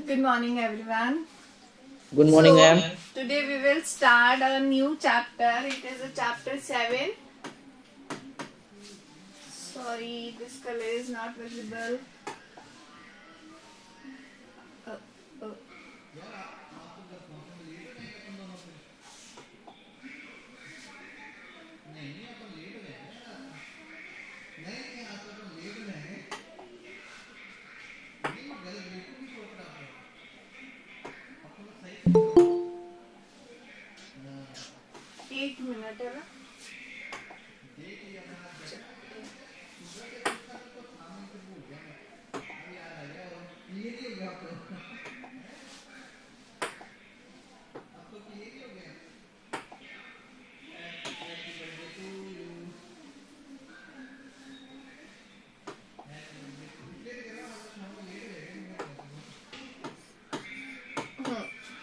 Good morning, everyone. Good morning, ma'am. Today we will start a new chapter. It is a chapter 7. Sorry, this color is not visible. Oh. एक minute है ना.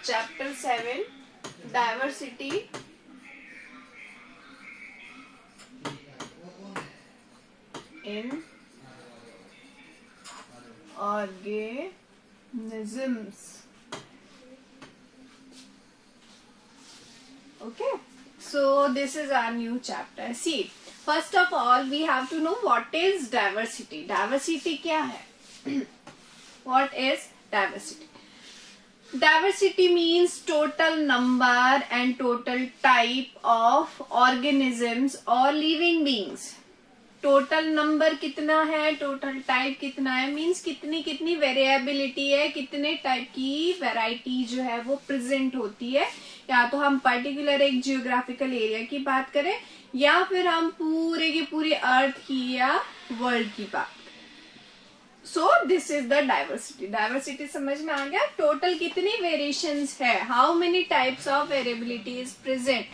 Chapter 7, Diversity in organisms. Okay, so this is our new chapter. See, first of all we have to know what is diversity. Diversity क्या है? What is diversity? Diversity means total number and total type of organisms or living beings. Total number कितना है, total type कितना है, means कितनी कितनी variability है, कितने टाइप की वैरायटी जो है वो प्रेजेंट होती है. या तो हम पर्टिकुलर एक जियोग्राफिकल एरिया की बात करें या फिर हम पूरे की पूरी अर्थ की या वर्ल्ड की बात. So this is the diversity. Diversity समझ में आ गया. टोटल कितनी वेरिएशंस है, how many types of variability is present,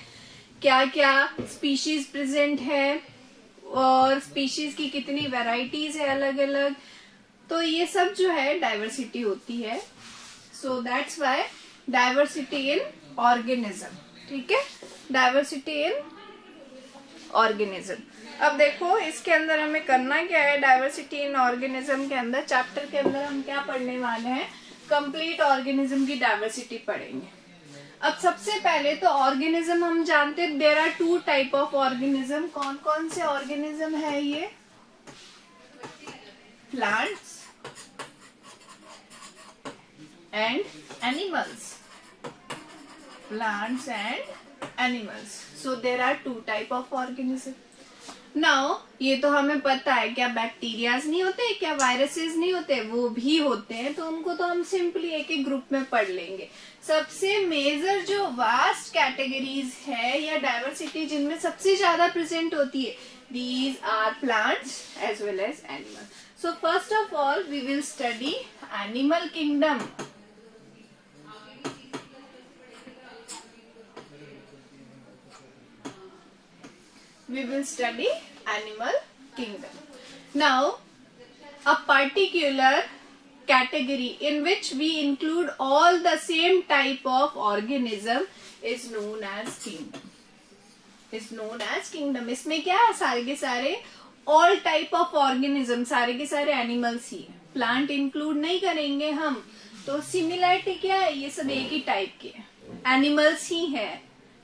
क्या क्या स्पीशीज प्रेजेंट है और स्पीशीज की कितनी वैरायटीज है अलग अलग. तो ये सब जो है डाइवर्सिटी होती है. So that's why diversity in organism. ठीक है, डाइवर्सिटी इन ऑर्गेनिज्म. अब देखो इसके अंदर हमें करना क्या है. डाइवर्सिटी इन ऑर्गेनिज्म के अंदर, चैप्टर के अंदर हम क्या पढ़ने वाले हैं, कंप्लीट ऑर्गेनिज्म की डाइवर्सिटी पढ़ेंगे. अब सबसे पहले तो ऑर्गेनिज्म हम जानते हैं there are two type of organism. कौन कौन से ऑर्गेनिज्म है ये? Plants and animals. Plants and animals. So there are two type of organism. Now ये तो हमें पता है, क्या बैक्टीरियाज नहीं होते, क्या वायरसेस नहीं होते, वो भी होते हैं. तो उनको तो हम सिंपली एक एक ग्रुप में पढ़ लेंगे. सबसे मेजर जो वास्ट कैटेगरीज है या डाइवर्सिटी जिनमें सबसे ज्यादा प्रेजेंट होती है, these are plants as well as animal. So first of all we will study animal kingdom. We will study animal kingdom. Now, a particular category in which we include all the same type of organism is known as kingdom. Is known as kingdom. इसमें क्या है, सारे के सारे all type of organism, सारे के सारे animals ही है. Plant include नहीं करेंगे हम. तो similarity क्या है, ये सब एक ही टाइप के animals ही है.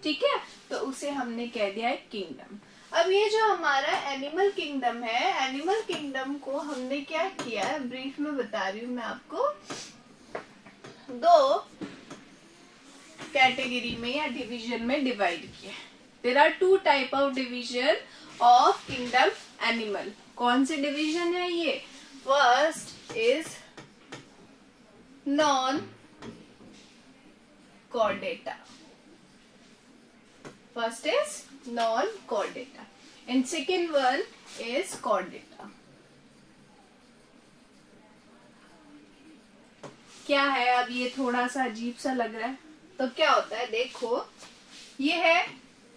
ठीक है, तो उसे हमने कह दिया है किंगडम. अब ये जो हमारा एनिमल किंगडम है, एनिमल किंगडम को हमने क्या किया है, ब्रीफ में बता रही हूँ मैं आपको. दो कैटेगरी में या डिवीजन में डिवाइड किया. There are two type of division of kingdom animal. कौन से डिवीजन है ये? First is non chordata. First is non-chordata and second one is chordata. क्या है, अब ये थोड़ा सा अजीब सा लग रहा है. तो क्या होता है, देखो ये है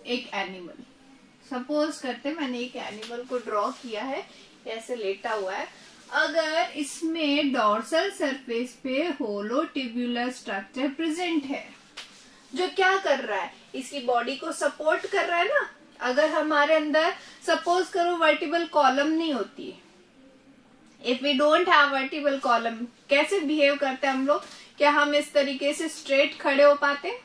एक एनिमल. सपोज करते मैंने एक एनिमल को ड्रॉ किया है, ऐसे लेटा हुआ है. अगर इसमें डॉर्सल सरफेस पे होलो ट्यूबुलर स्ट्रक्चर प्रेजेंट है जो क्या कर रहा है, इसकी बॉडी को सपोर्ट कर रहा है ना. अगर हमारे अंदर सपोज करो वर्टिबल कॉलम नहीं होती, if we don't have vertebral column, कैसे बिहेव करते हैं हम लोग, क्या हम इस तरीके से स्ट्रेट खड़े हो पाते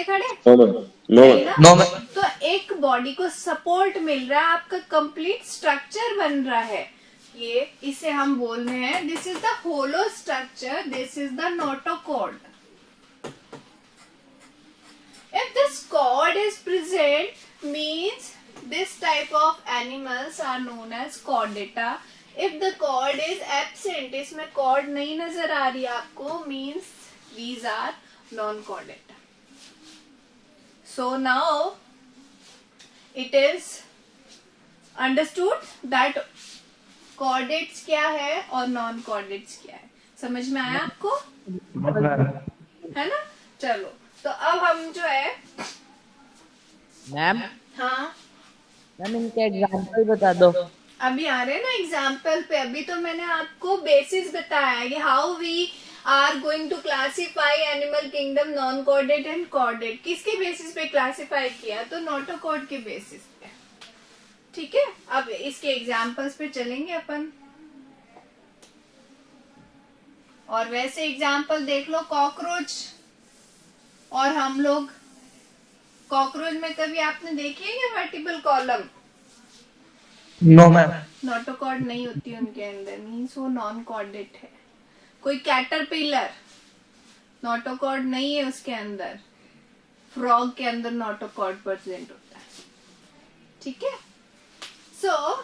खड़े? नो मैम, नो नहीं मैम। ना? No, ma'am. तो एक बॉडी को सपोर्ट मिल रहा है, आपका कंप्लीट स्ट्रक्चर बन रहा है। ये इसे हम बोल रहे हैं this is the hollow structure, this is the notochord. If this cord is present, means this type of animals are known as chordata. If the cord is absent, इसमें cord नहीं नजर आ रही आपको, means these are non-chordata. So now it is understood that chordates क्या है और non-chordates क्या है. समझ में आया आपको? है ना? चलो, तो अब हम जो है, मैम हाँ मैम इनका एग्जांपल बता दो. अभी आ रहे हैं ना एग्जाम्पल पे. अभी तो मैंने आपको बेसिस बताया है कि how we are going to classify animal kingdom non chordate and chordate. किसके बेसिस पे क्लासिफाई किया? तो नोटोकॉर्ड के बेसिस पे. ठीक है, अब इसके एग्जाम्पल्स पे चलेंगे अपन. और वैसे एग्जाम्पल देख लो, कॉकरोच और हम लोग. कॉकरोच में कभी आपने देखी है क्या vertebral column? No ma'am. Notochord नहीं होती उनके अंदर, मीन्स वो नॉन कॉर्डेट है. कोई कैटरपिलर, नोटोकॉर्ड नहीं है उसके अंदर. फ्रॉग के अंदर नोटोकॉर्ड प्रेजेंट होता है. ठीक है, so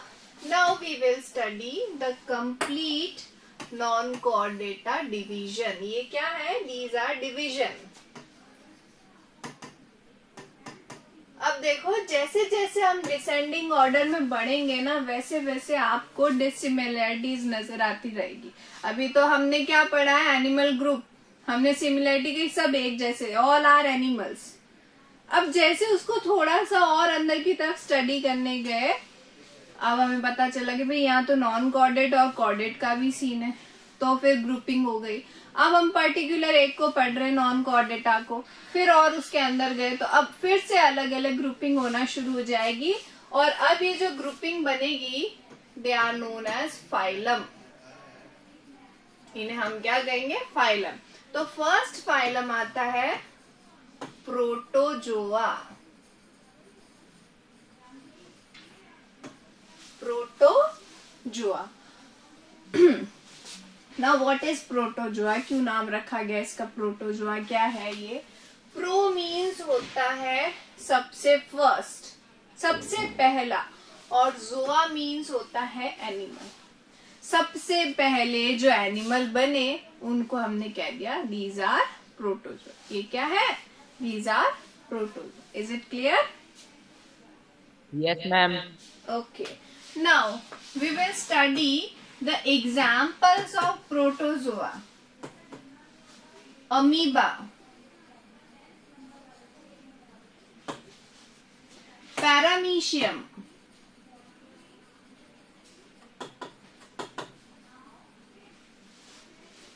now we will study the complete non chordata division. ये क्या है? These are division. अब देखो, जैसे जैसे हम डिसेंडिंग ऑर्डर में बढ़ेंगे ना, वैसे वैसे आपको डिसिमिलैरिटीज नजर आती रहेगी. अभी तो हमने क्या पढ़ा है? Animal group. हमने सिमिलैरिटी की सब एक जैसे, ऑल आर एनिमल्स. अब जैसे उसको थोड़ा सा और अंदर की तरफ स्टडी करने गए, अब हमें पता चला कि भाई यहाँ तो नॉन कॉर्डेट और कॉर्डेट का भी सीन है. तो फिर ग्रुपिंग हो गई. अब हम पर्टिकुलर एक को पढ़ रहे, नॉन कॉर्डेटा को, फिर और उसके अंदर गए तो अब फिर से अलग अलग ग्रुपिंग होना शुरू हो जाएगी. और अब ये जो ग्रुपिंग बनेगी, they are known as phylum. इन्हें हम क्या कहेंगे? फाइलम. तो फर्स्ट फाइलम आता है protozoa. Protozoa. Now what is protozoa? क्यों नाम रखा गया इसका प्रोटोजोआ? क्या है ये? प्रो मीन्स होता है सबसे फर्स्ट, सबसे पहला, और जोआ मीन्स होता है एनिमल. सबसे पहले जो एनिमल बने उनको हमने कह दिया दीज आर प्रोटोजोआ. ये क्या है? These are protozoa. Is it clear? Yes ma'am. Okay. Now we will study the examples of protozoa. Amoeba, Paramecium,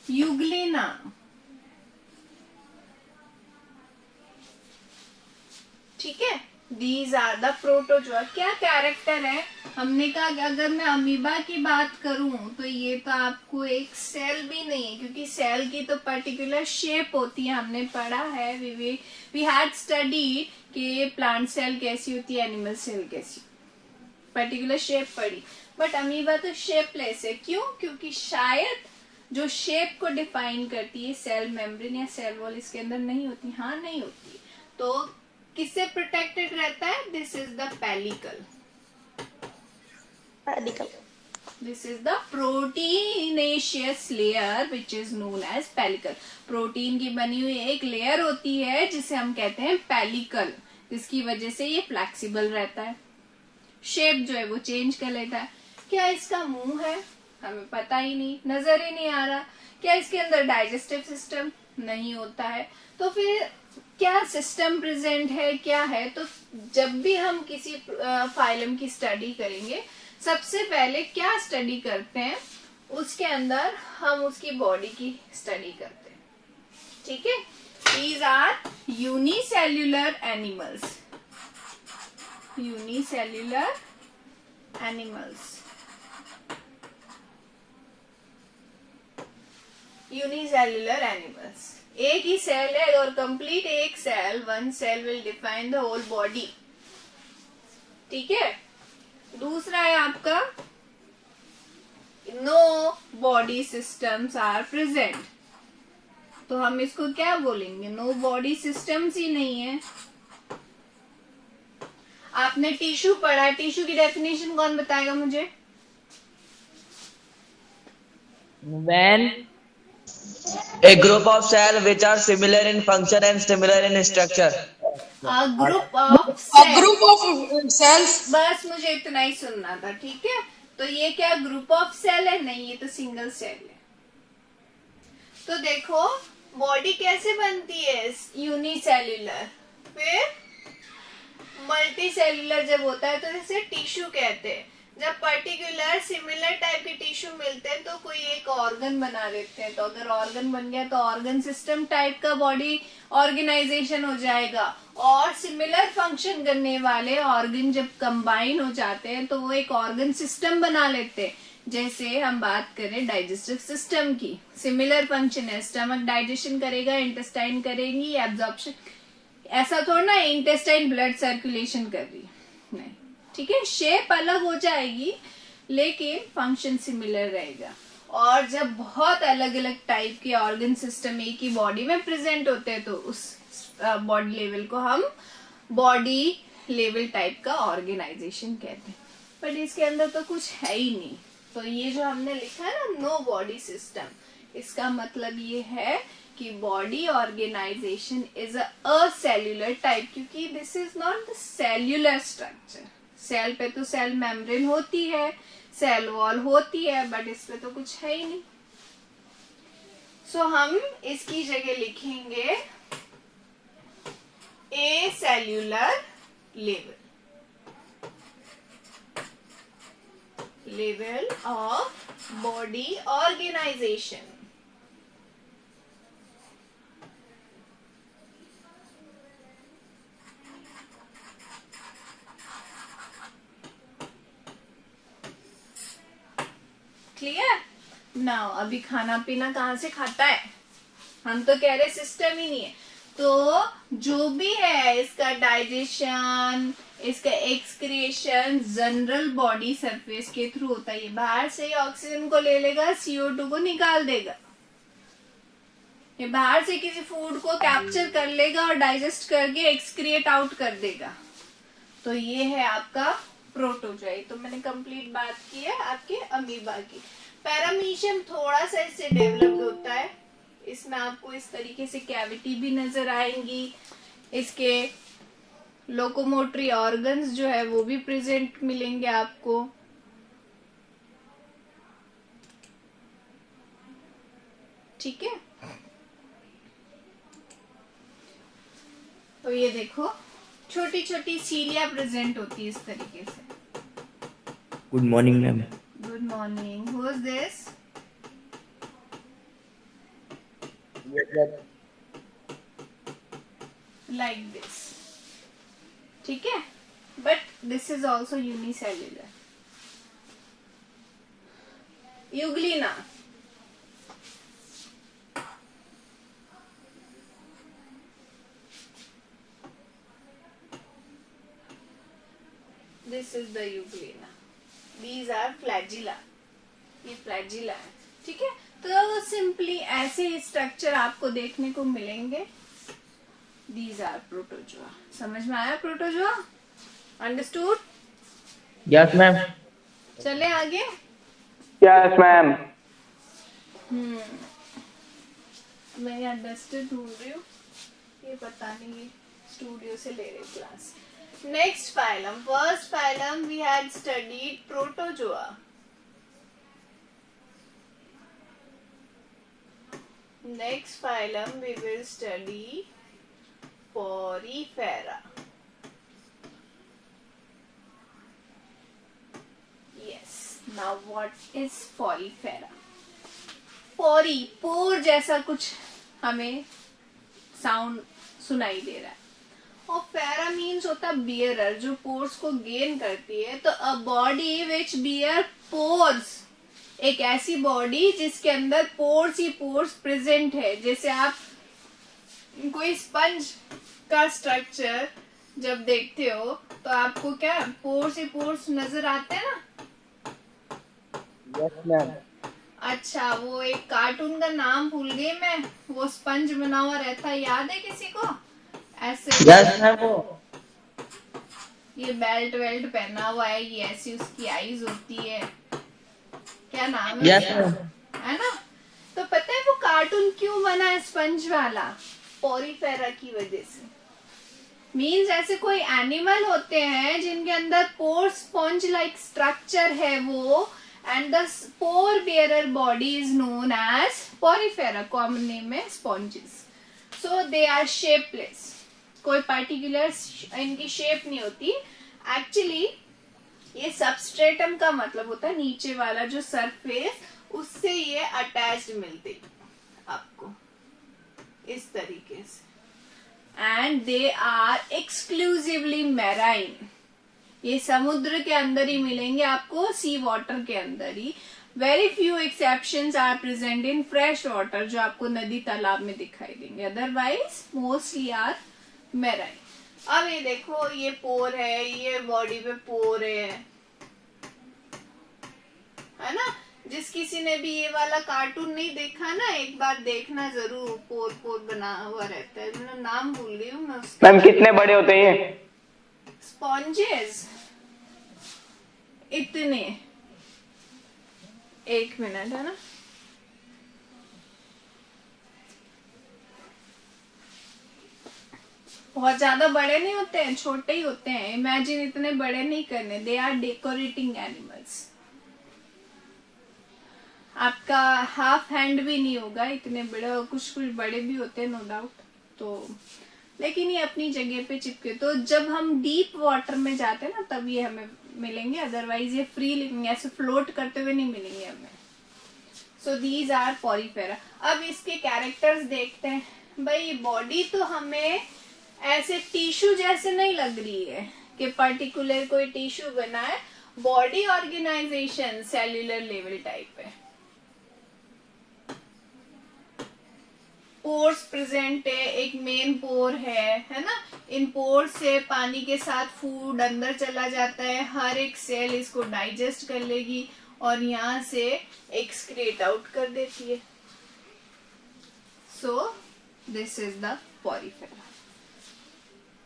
Euglena, ठीक है. These are the protozoa. क्या कैरेक्टर है? हमने कहा कि अगर मैं अमीबा की बात करूं तो ये तो आपको एक सेल भी नहीं है, क्योंकि सेल की तो पर्टिकुलर शेप होती है. हमने पढ़ा है, वी हैड स्टडीड कि प्लांट सेल कैसी होती है, एनिमल सेल कैसी, पर्टिकुलर शेप पढ़ी. बट अमीबा तो शेपलेस है. क्यों? क्योंकि शायद जो शेप को डिफाइन करती है सेल मेम्ब्रेन या सेल वॉल इसके अंदर नहीं होती. हाँ, नहीं होती. तो किससे प्रोटेक्टेड रहता है? This is the pellicle. This is the proteinaceous layer which is known as pellicle. Protein की बनी हुई एक लेयर होती है जिसे हम कहते हैं पेलिकल, जिसकी वजह से ये फ्लेक्सिबल रहता है. शेप जो है वो चेंज कर लेता है. क्या इसका मुंह है? हमें पता ही नहीं, नजर ही नहीं आ रहा. क्या इसके अंदर डाइजेस्टिव सिस्टम? नहीं होता है. तो फिर क्या सिस्टम प्रेजेंट है, क्या है? तो जब भी हम किसी फाइलम की स्टडी करेंगे, सबसे पहले क्या स्टडी करते हैं? उसके अंदर हम उसकी बॉडी की स्टडी करते हैं. ठीक है. These are unicellular animals. Unicellular animals. Unicellular animals, एक ही सेल है और कंप्लीट एक cell, one cell will define the whole body. ठीक है। दूसरा है आपका no body systems are present, तो हम इसको क्या बोलेंगे, नो बॉडी सिस्टम्स ही नहीं है। आपने टिश्यू पढ़ा है, टिश्यू की डेफिनेशन कौन बताएगा मुझे? When A group of cells which are similar in function and similar in structure. A group of A cells, group of cells. बस मुझे इतना ही सुनना था। ठीक है, तो ये क्या ग्रुप ऑफ सेल है? नहीं, ये तो सिंगल सेल है। तो देखो बॉडी कैसे बनती है, यूनिसेल्युलर, फिर मल्टी सेल्युलर जब होता है तो इसे टिश्यू कहते हैं। जब पर्टिकुलर सिमिलर टाइप के टिश्यू मिलते हैं तो कोई एक ऑर्गन बना देते हैं, तो अगर ऑर्गन बन गया तो ऑर्गन सिस्टम टाइप का बॉडी ऑर्गेनाइजेशन हो जाएगा। और सिमिलर फंक्शन करने वाले ऑर्गन जब कंबाइन हो जाते हैं तो वो एक ऑर्गन सिस्टम बना लेते हैं। जैसे हम बात करें डाइजेस्टिव सिस्टम की, सिमिलर फंक्शन है, स्टमक डाइजेशन करेगा, इंटेस्टाइन करेंगी एब्जॉर्प्शन। ऐसा थोड़ा ना इंटेस्टाइन ब्लड सर्कुलेशन कर रही, नहीं। ठीक है, शेप अलग हो जाएगी लेकिन फंक्शन सिमिलर रहेगा। और जब बहुत अलग अलग टाइप के ऑर्गन सिस्टम एक ही बॉडी में प्रेजेंट होते हैं तो उस बॉडी लेवल को हम बॉडी लेवल टाइप का ऑर्गेनाइजेशन कहते हैं। बट इसके अंदर तो कुछ है ही नहीं। तो ये जो हमने लिखा है ना नो बॉडी सिस्टम, इसका मतलब ये है कि body organisation is a cellular type, क्योंकि this is not the cellular structure. Cell पे तो सेल मेम्ब्रेन होती है, सेल वॉल होती है, बट इस पे तो कुछ है ही नहीं। सो हम इसकी जगह लिखेंगे a cellular level of body organisation. Clear? Now अभी खाना पीना कहाँ से खाता है? हम तो कह रहे सिस्टम ही नहीं है। तो जो भी है इसका डाइजेशन, इसका एक्सक्रिएशन जनरल बॉडी सरफेस के थ्रू होता है। ये बाहर से ही ऑक्सीजन को ले लेगा, CO2 को निकाल देगा। ये बाहर से किसी फूड को कैप्चर कर लेगा और डाइजेस्ट करके एक्सक्रिएट आउट कर देगा। तो ये है आपका प्रोटोजोआ। तो मैंने कंप्लीट बात की है आपके अमीबा की। पैरामीशियम थोड़ा सा इससे डेवलप्ड होता है, इसमें आपको इस तरीके से कैविटी भी नजर आएंगी, इसके लोकोमोटरी ऑर्गन्स जो है वो भी प्रेजेंट मिलेंगे आपको। ठीक है, तो ये देखो छोटी छोटी सीलिया प्रेजेंट होती है इस तरीके से। Good morning, ma'am. Good morning. Who is this? Like this. ठीक है, but this is also unicellular. Euglena, this is the euglena, these are flagella, ये flagella है। ठीक है, तो सिंपली ऐसे ही स्ट्रक्चर आपको देखने को मिलेंगे। these are protozoa। समझ में आया प्रोटोजोआ? अंडरस्टूड? yes ma'am। चले आगे। Yes, ma'am. मैं यहाँ डस्टर ढूंढ रही हूँ, ये पता नहीं स्टूडियो से ले रही class. Next phylum, first phylum we had studied Protozoa. Next phylum we will study Porifera. Yes, now what is Porifera? पोरी, पोर जैसा कुछ हमें साउंड सुनाई दे रहा है। और फेरा मीन्स होता है बियरर, जो पोर्स को गेन करती है। तो a body which bear pores एक ऐसी बॉडी जिसके अंदर पोर्स ही पोर्स प्रेजेंट है। जैसे आप कोई स्पंज का स्ट्रक्चर जब देखते हो तो आपको क्या पोर्स ही पोर्स नजर आते हैं ना। Yes ma'am. अच्छा, वो एक कार्टून का नाम भूल गई मैं, वो स्पंज बना हुआ रहता है, याद है किसी को? ऐसे यस मैम। ये बेल्ट वेल्ट पहना हुआ है, ये ऐसी उसकी आईज होती है, क्या नाम है यस उसका? मैम। है ना? तो पता है वो कार्टून क्यों बना है स्पंज वाला? पोरीफेरा की वजह से। मीन्स ऐसे कोई एनिमल होते हैं जिनके अंदर पोर स्पंज लाइक स्ट्रक्चर है वो, and the pore bearer body is known as Porifera, common name है sponges. So they are shapeless, कोई पर्टिकुलर इनकी शेप नहीं होती। एक्चुअली ये सबस्ट्रेटम का मतलब होता है नीचे वाला जो सरफेस, उससे ये अटैच्ड मिलते आपको इस तरीके से। And they are exclusively marine, ये समुद्र के अंदर ही मिलेंगे आपको, सी वाटर के अंदर ही। Very few exceptions are present in fresh water, जो आपको नदी तालाब में दिखाई देंगे, अदरवाइज मोस्टली आर मैराइन। अब ये देखो, ये पोर है, ये बॉडी पे पोर है ना? जिस किसी ने भी ये वाला कार्टून नहीं देखा ना, एक बार देखना जरूर, पोर पोर बना हुआ रहता है, मैं नाम भूल गई हूँ मैं उसका। मैम कितने बड़े होते हैं ये? स्पॉन्जेस इतने, एक मिनट, है ना? बहुत ज्यादा बड़े नहीं होते हैं, छोटे ही होते हैं। इमेजिन इतने बड़े नहीं करने, दे आर डेकोरेटिंग एनिमल्स। आपका हाफ हैंड भी नहीं होगा इतने बड़े, और कुछ कुछ बड़े भी होते हैं नो डाउट। तो लेकिन ये अपनी जगह पे चिपके। तो जब हम डीप वाटर में जाते हैं ना, तब ये हमें मिलेंगे, अदरवाइज ये फ्री लिविंग ऐसे फ्लोट करते हुए नहीं मिलेंगे हमें। So these are porifera. अब इसके कैरेक्टर्स देखते हैं। भाई ये बॉडी तो हमें ऐसे टिश्यू जैसे नहीं लग रही है कि पर्टिकुलर कोई टिश्यू बना है। Body organisation cellular level type है। पोर्स प्रेजेंट है, एक मेन पोर है ना? इन पोर से पानी के साथ फूड अंदर चला जाता है, हर एक सेल इसको डाइजेस्ट कर लेगी और यहाँ से एक्सक्रीट आउट कर देती है। So this is the Porifera.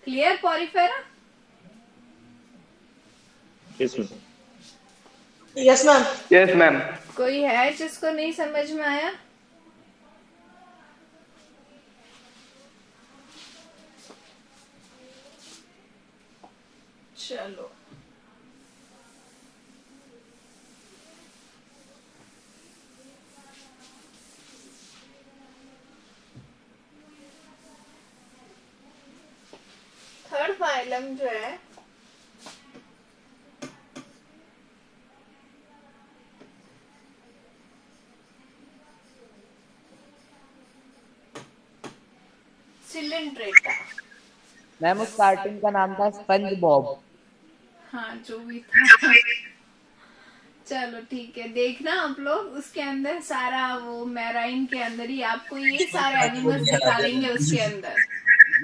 Clear Porifera? Yes ma'am. Yes ma'am. कोई है जिसको नहीं समझ में आया? चलो, थर्ड फाइलम जो है सिलेंड्रेटा। मैम उस कार्टून का नाम था स्पंज बॉब। हाँ, जो भी था। चलो ठीक है, देखना आप लोग, उसके अंदर सारा वो मैराइन के अंदर ही आपको ये सारे एनिमल्स दिखा देंगे उसके अंदर।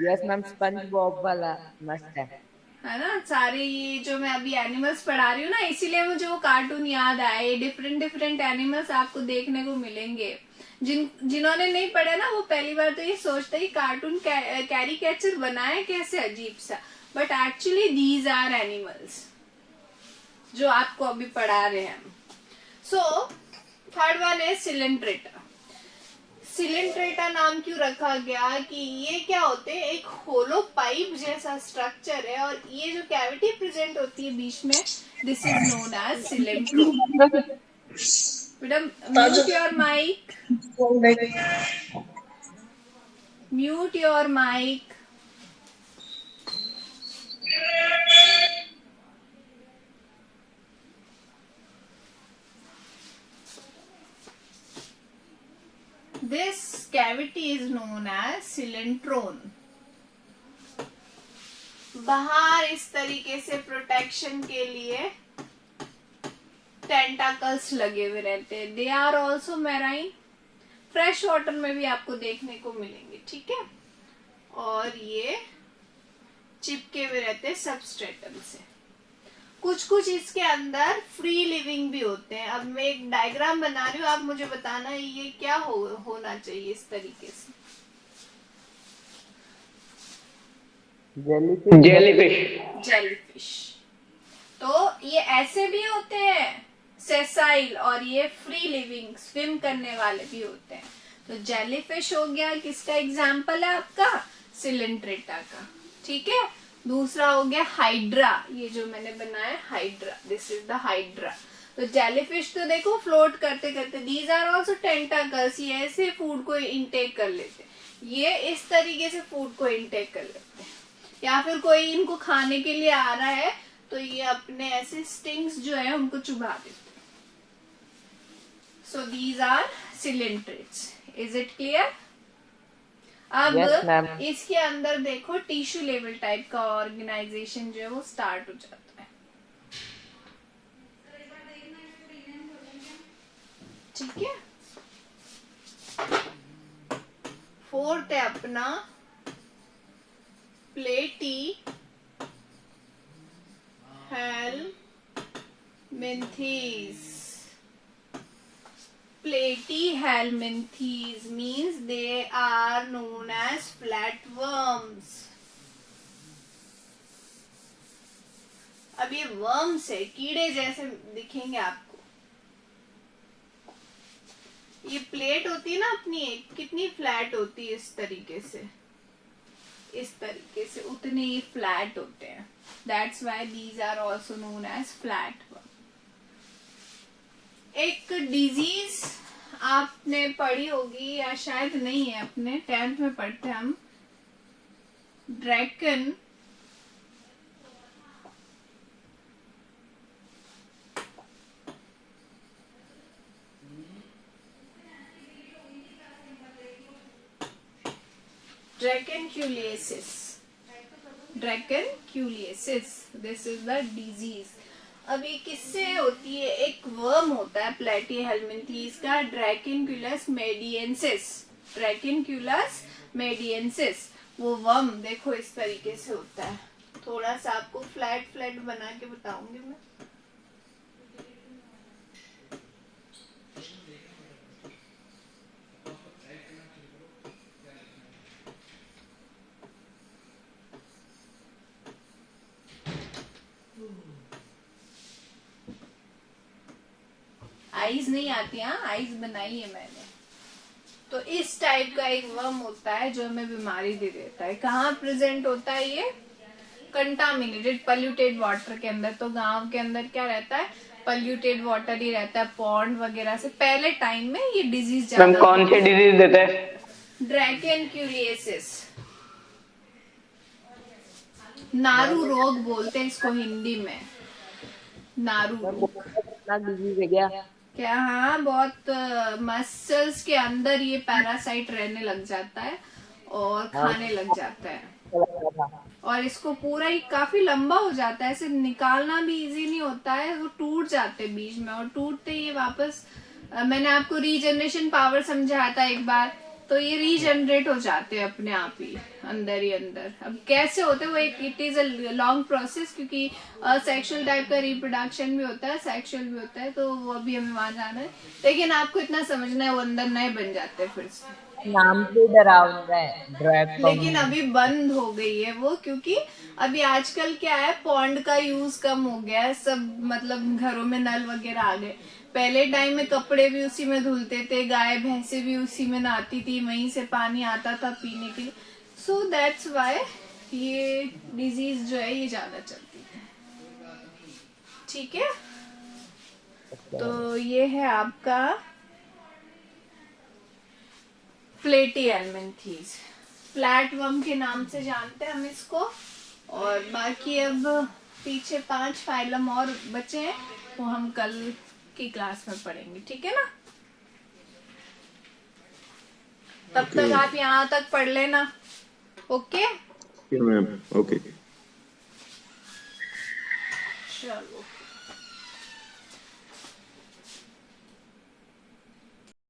यस मैम, स्पंज बॉब वाला मस्त है ना? सारे ये जो मैं अभी एनिमल्स पढ़ा रही हूँ ना, इसीलिए मुझे वो कार्टून याद आए। डिफरेंट डिफरेंट एनिमल्स आपको देखने को मिलेंगे। जिन्होंने नहीं पढ़ा ना, वो पहली बार तो ये सोचते ही कार्टून कैरिकेचर बनाए कैसे अजीब सा, but actually these are animals जो आपको अभी पढ़ा रहे हैं। सो थर्ड वन है सिलेंड्रेटा। सिलेंड्रेटा नाम क्यों रखा गया कि ये क्या होते हैं, एक होलो पाइप जैसा स्ट्रक्चर है, और ये जो कैविटी प्रेजेंट होती है बीच में, दिस इज नोन एज सिलेंड्रोम। Mute your mic, mute your mic. This cavity is known as cylindrone. बाहर इस तरीके से प्रोटेक्शन के लिए टेंटाकल्स लगे हुए रहते हैं। They are also marine, fresh water में भी आपको देखने को मिलेंगे, ठीक है। और ये चिपके हुए रहते हैं सबस्ट्रेटम से। कुछ कुछ इसके अंदर फ्री लिविंग भी होते हैं। अब मैं एक डायग्राम बना रही हूँ, आप मुझे बताना ये क्या होना चाहिए इस तरीके से। जेलीफिश। जेलीफिश। तो ये ऐसे भी होते हैं सेसाइल, और ये फ्री लिविंग स्विम करने वाले भी होते हैं। तो जेलीफिश हो गया, किसका एग्जाम्पल है आपका, सिलेंट्रेटा का, ठीक है। दूसरा हो गया हाइड्रा, ये जो मैंने बनाया hydra, this is the hydra. तो जेलीफिश तो देखो फ्लोट करते करते, दीज आर ऑल्सो टेंटाकल्स, ये ऐसे फूड को इंटेक कर लेते हैं, ये इस तरीके से फूड को इंटेक कर लेते हैं। या फिर कोई इनको खाने के लिए आ रहा है तो ये अपने ऐसे स्टिंग्स जो है उनको चुभा देते हैं। So these are coelenterates. Is it clear? अब Yes, ma'am. इसके अंदर देखो टिश्यू लेवल टाइप का ऑर्गेनाइजेशन जो है वो स्टार्ट हो जाता है, ठीक है। फोर्थ है अपना प्लेटी हेलमिन्थीज। Platyhelminthes means they are known as flatworms. अब ये वर्म्स है, कीड़े जैसे दिखेंगे आपको। ये प्लेट होती है ना अपनी, एक कितनी फ्लैट होती है, इस तरीके से, इस तरीके से उतने ही फ्लैट होते हैं। That's why these are also known as flatworms. एक डिजीज आपने पढ़ी होगी या शायद नहीं है, अपने 10th में पढ़ते हम, ड्रैकन ड्रैकनक्यूलियसिस। ड्रैकनक्यूलियसिस, दिस इज द डिजीज। अब ये किससे होती है, एक वर्म होता है प्लेटीहेलमिन्थीज का, ड्रैकेनक्यूलस मेडियंसिस। ड्रैकेनक्यूलस मेडियंसिस, वो वर्म देखो इस तरीके से होता है। थोड़ा सा आपको फ्लैट फ्लैट बना के बताऊंगी मैं। आईज नहीं आती, हाँ आईज बनाई है मैंने। तो इस टाइप का एक वर्म होता है जो हमें बीमारी दे देता है। कहाँ प्रेजेंट होता है ये, कंटामिनेटेड पल्यूटेड वाटर के अंदर। तो गांव के अंदर क्या रहता है, पल्यूटेड वाटर ही रहता है, पॉन्ड वगैरह से। पहले टाइम में ये डिजीज मैम कौन सी डिजीज देता है? ड्रैकेनक्यूलियसिस, नारू रोग बोलते हैं इसको हिंदी में, नारू रोग। डिजीज है क्या? क्या, हाँ, बहुत मसल्स के अंदर ये पैरासाइट रहने लग जाता है और खाने लग जाता है, और इसको पूरा ही काफी लंबा हो जाता है, ऐसे निकालना भी इजी नहीं होता है, वो टूट जाते हैं बीच में, और टूटते ही वापस मैंने आपको रीजनरेशन पावर समझाया था एक बार, तो ये रीजनरेट हो जाते हैं अपने आप ही अंदर ही अंदर। अब कैसे होते हैं वो एक, it is a long process, क्योंकि सेक्सुअल टाइप का रिप्रोडक्शन भी होता है, सेक्सुअल भी होता है, तो वो अभी हमें वहां जाना है। लेकिन आपको इतना समझना है वो अंदर नए बन जाते हैं फिर से। नाम से डरावना है, लेकिन अभी बंद हो गई है वो, क्योंकि अभी आजकल क्या है, पॉन्ड का यूज कम हो गया है, सब मतलब घरों में नल वगैरह आ गए। पहले टाइम में कपड़े भी उसी में धुलते थे, गाय भैंसे भी उसी में नहाती थी, वहीं से पानी आता था पीने के लिए। सो दैट्स वाई ये डिजीज जो है ये ज्यादा चलती है, ठीक है। तो ये है आपका प्लेटीहेलमिन्थीज, फ्लैटवर्म के नाम से जानते हैं हम इसको। और बाकी अब पीछे 5 फाइलम और बचे हैं, वो हम कल की क्लास में पढ़ेंगे, ठीक है ना। तब तक आप यहाँ तक पढ़ लेना, ओके। Ma'am okay. चलो।